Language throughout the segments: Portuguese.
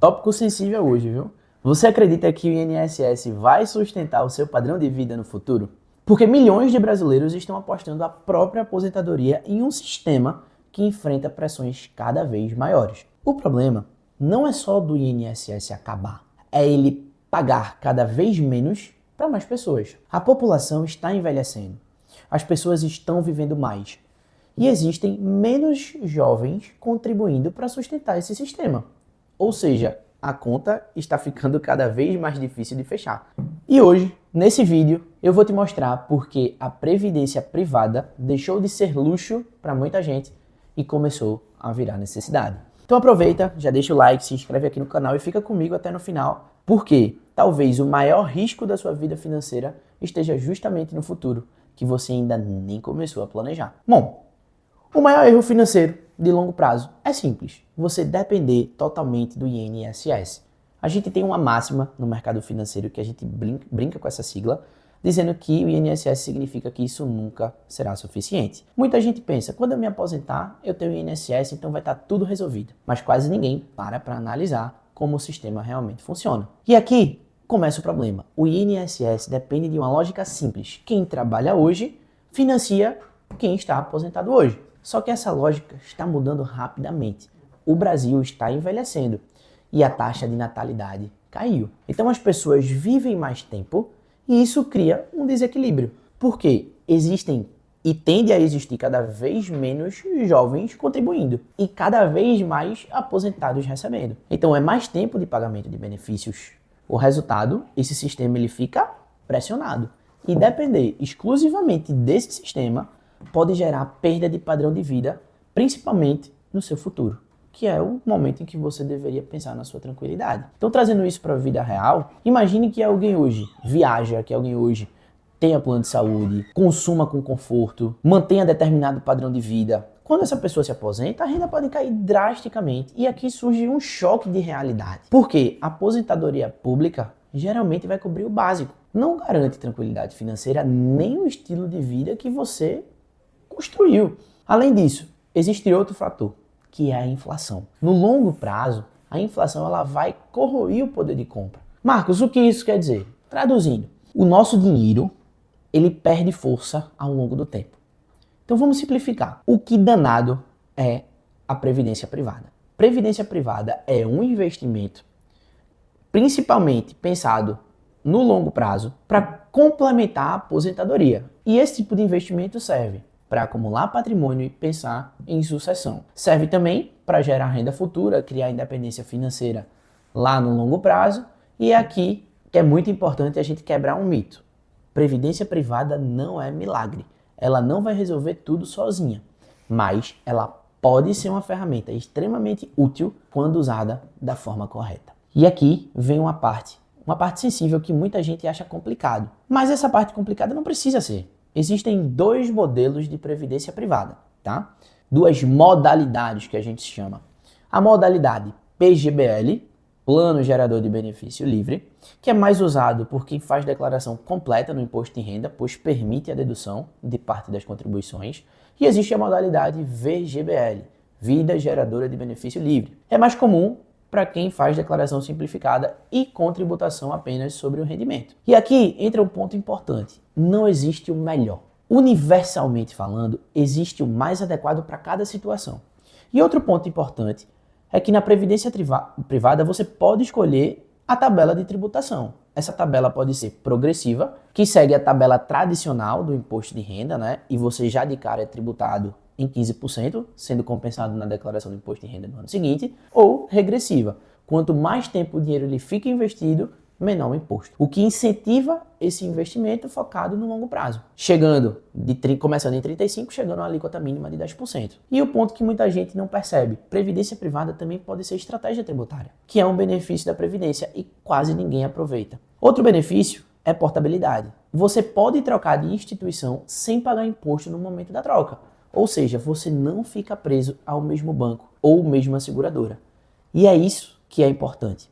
Tópico sensível hoje, viu? Você acredita que o INSS vai sustentar o seu padrão de vida no futuro? Porque milhões de brasileiros estão apostando a própria aposentadoria em um sistema que enfrenta pressões cada vez maiores. O problema não é só do INSS acabar, é ele pagar cada vez menos para mais pessoas. A população está envelhecendo, as pessoas estão vivendo mais e existem menos jovens contribuindo para sustentar esse sistema. Ou seja, a conta está ficando cada vez mais difícil de fechar. E hoje, nesse vídeo, eu vou te mostrar porque a previdência privada deixou de ser luxo para muita gente e começou a virar necessidade. Então aproveita, já deixa o like, se inscreve aqui no canal e fica comigo até no final, porque talvez o maior risco da sua vida financeira esteja justamente no futuro, que você ainda nem começou a planejar. Bom, o maior erro financeiro de longo prazo é simples, você depender totalmente do INSS. A gente tem uma máxima no mercado financeiro que a gente brinca com essa sigla, dizendo que o INSS significa que isso nunca será suficiente. Muita gente pensa, quando eu me aposentar, eu tenho INSS, então vai estar tudo resolvido. Mas quase ninguém para analisar como o sistema realmente funciona. E aqui começa o problema. O INSS depende de uma lógica simples. Quem trabalha hoje financia quem está aposentado hoje. Só que essa lógica está mudando rapidamente. O Brasil está envelhecendo e a taxa de natalidade caiu. Então as pessoas vivem mais tempo e isso cria um desequilíbrio. Porque existem e tende a existir cada vez menos jovens contribuindo e cada vez mais aposentados recebendo. Então é mais tempo de pagamento de benefícios. O resultado, esse sistema ele fica pressionado. E depender exclusivamente desse sistema pode gerar perda de padrão de vida, principalmente no seu futuro, que é o momento em que você deveria pensar na sua tranquilidade. Então, trazendo isso para a vida real, imagine que alguém hoje viaja, que alguém hoje tenha plano de saúde, consuma com conforto, mantenha determinado padrão de vida. Quando essa pessoa se aposenta, a renda pode cair drasticamente e aqui surge um choque de realidade. Porque a aposentadoria pública geralmente vai cobrir o básico. Não garante tranquilidade financeira nem o estilo de vida que você construiu. Além disso, existe outro fator, que é a inflação. No longo prazo, a inflação ela vai corroer o poder de compra. Marcos, o que isso quer dizer? Traduzindo, o nosso dinheiro ele perde força ao longo do tempo. Então vamos simplificar. O que danado é a previdência privada? Previdência privada é um investimento principalmente pensado no longo prazo para complementar a aposentadoria. E esse tipo de investimento serve para acumular patrimônio e pensar em sucessão. Serve também para gerar renda futura, criar independência financeira lá no longo prazo. E é aqui que é muito importante a gente quebrar um mito. Previdência privada não é milagre. Ela não vai resolver tudo sozinha, mas ela pode ser uma ferramenta extremamente útil quando usada da forma correta. E aqui vem uma parte sensível que muita gente acha complicado. Mas essa parte complicada não precisa ser. Existem dois modelos de previdência privada, tá? Duas modalidades que a gente chama. A modalidade PGBL, Plano Gerador de Benefício Livre, que é mais usado por quem faz declaração completa no imposto de renda, pois permite a dedução de parte das contribuições. E existe a modalidade VGBL, Vida Geradora de Benefício Livre. É mais comum para quem faz declaração simplificada e contributação apenas sobre o rendimento. E aqui entra um ponto importante. Não existe o melhor. Universalmente falando, existe o mais adequado para cada situação. E outro ponto importante é que na previdência privada você pode escolher a tabela de tributação. Essa tabela pode ser progressiva, que segue a tabela tradicional do imposto de renda, né? E você já de cara é tributado em 15%, sendo compensado na declaração do imposto de renda no ano seguinte, ou regressiva. Quanto mais tempo o dinheiro ele fica investido, menor o imposto. O que incentiva esse investimento focado no longo prazo. Começando em 35, chegando a uma alíquota mínima de 10%. E o ponto que muita gente não percebe, previdência privada também pode ser estratégia tributária, que é um benefício da previdência e quase ninguém aproveita. Outro benefício é portabilidade. Você pode trocar de instituição sem pagar imposto no momento da troca. Ou seja, você não fica preso ao mesmo banco ou mesma seguradora. E é isso que é importante.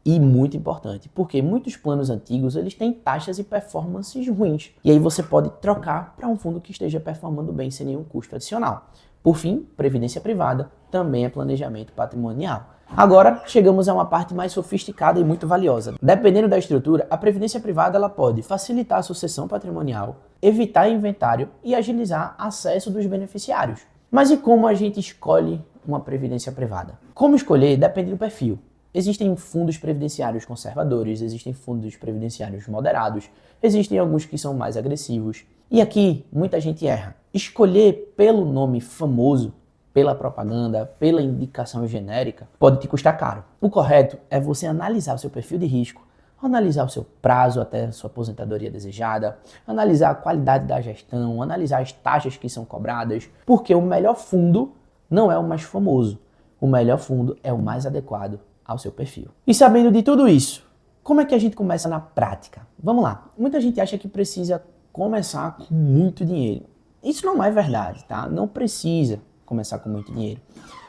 E muito importante, porque muitos planos antigos eles têm taxas e performances ruins. E aí você pode trocar para um fundo que esteja performando bem sem nenhum custo adicional. Por fim, previdência privada também é planejamento patrimonial. Agora, chegamos a uma parte mais sofisticada e muito valiosa. Dependendo da estrutura, a previdência privada ela pode facilitar a sucessão patrimonial, evitar inventário e agilizar acesso dos beneficiários. Mas e como a gente escolhe uma previdência privada? Como escolher depende do perfil. Existem fundos previdenciários conservadores, existem fundos previdenciários moderados, existem alguns que são mais agressivos. E aqui, muita gente erra. Escolher pelo nome famoso, pela propaganda, pela indicação genérica, pode te custar caro. O correto é você analisar o seu perfil de risco, analisar o seu prazo até a sua aposentadoria desejada, analisar a qualidade da gestão, analisar as taxas que são cobradas, porque o melhor fundo não é o mais famoso. O melhor fundo é o mais adequado ao seu perfil. E sabendo de tudo isso, como é que a gente começa na prática? Vamos lá. Muita gente acha que precisa começar com muito dinheiro. Isso não é verdade, tá? Não precisa começar com muito dinheiro.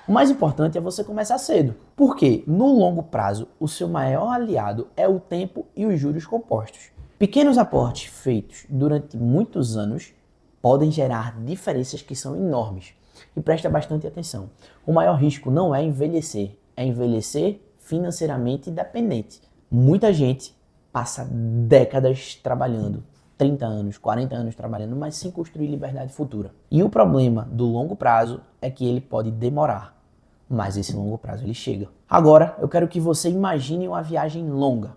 O mais importante é você começar cedo, porque no longo prazo o seu maior aliado é o tempo e os juros compostos. Pequenos aportes feitos durante muitos anos podem gerar diferenças que são enormes. E presta bastante atenção. O maior risco não é envelhecer financeiramente dependente. Muita gente passa décadas trabalhando, 30 anos, 40 anos trabalhando, mas sem construir liberdade futura. E o problema do longo prazo é que ele pode demorar, mas esse longo prazo ele chega. Agora, eu quero que você imagine uma viagem longa,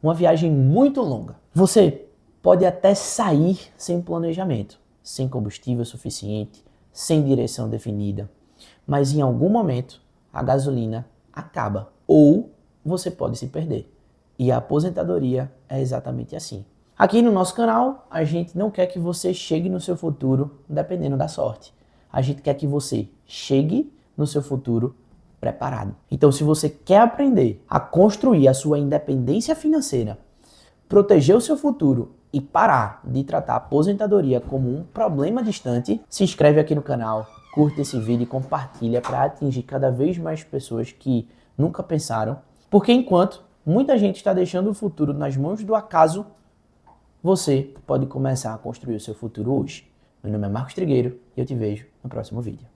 uma viagem muito longa. Você pode até sair sem planejamento, sem combustível suficiente, sem direção definida, mas em algum momento a gasolina acaba ou você pode se perder. E a aposentadoria é exatamente assim. Aqui no nosso canal, a gente não quer que você chegue no seu futuro dependendo da sorte. A gente quer que você chegue no seu futuro preparado. Então, se você quer aprender a construir a sua independência financeira, proteger o seu futuro e parar de tratar a aposentadoria como um problema distante, se inscreve aqui no canal, curte esse vídeo e compartilha para atingir cada vez mais pessoas que nunca pensaram. Porque enquanto muita gente está deixando o futuro nas mãos do acaso, você pode começar a construir o seu futuro hoje. Meu nome é Marcos Trigueiro e eu te vejo no próximo vídeo.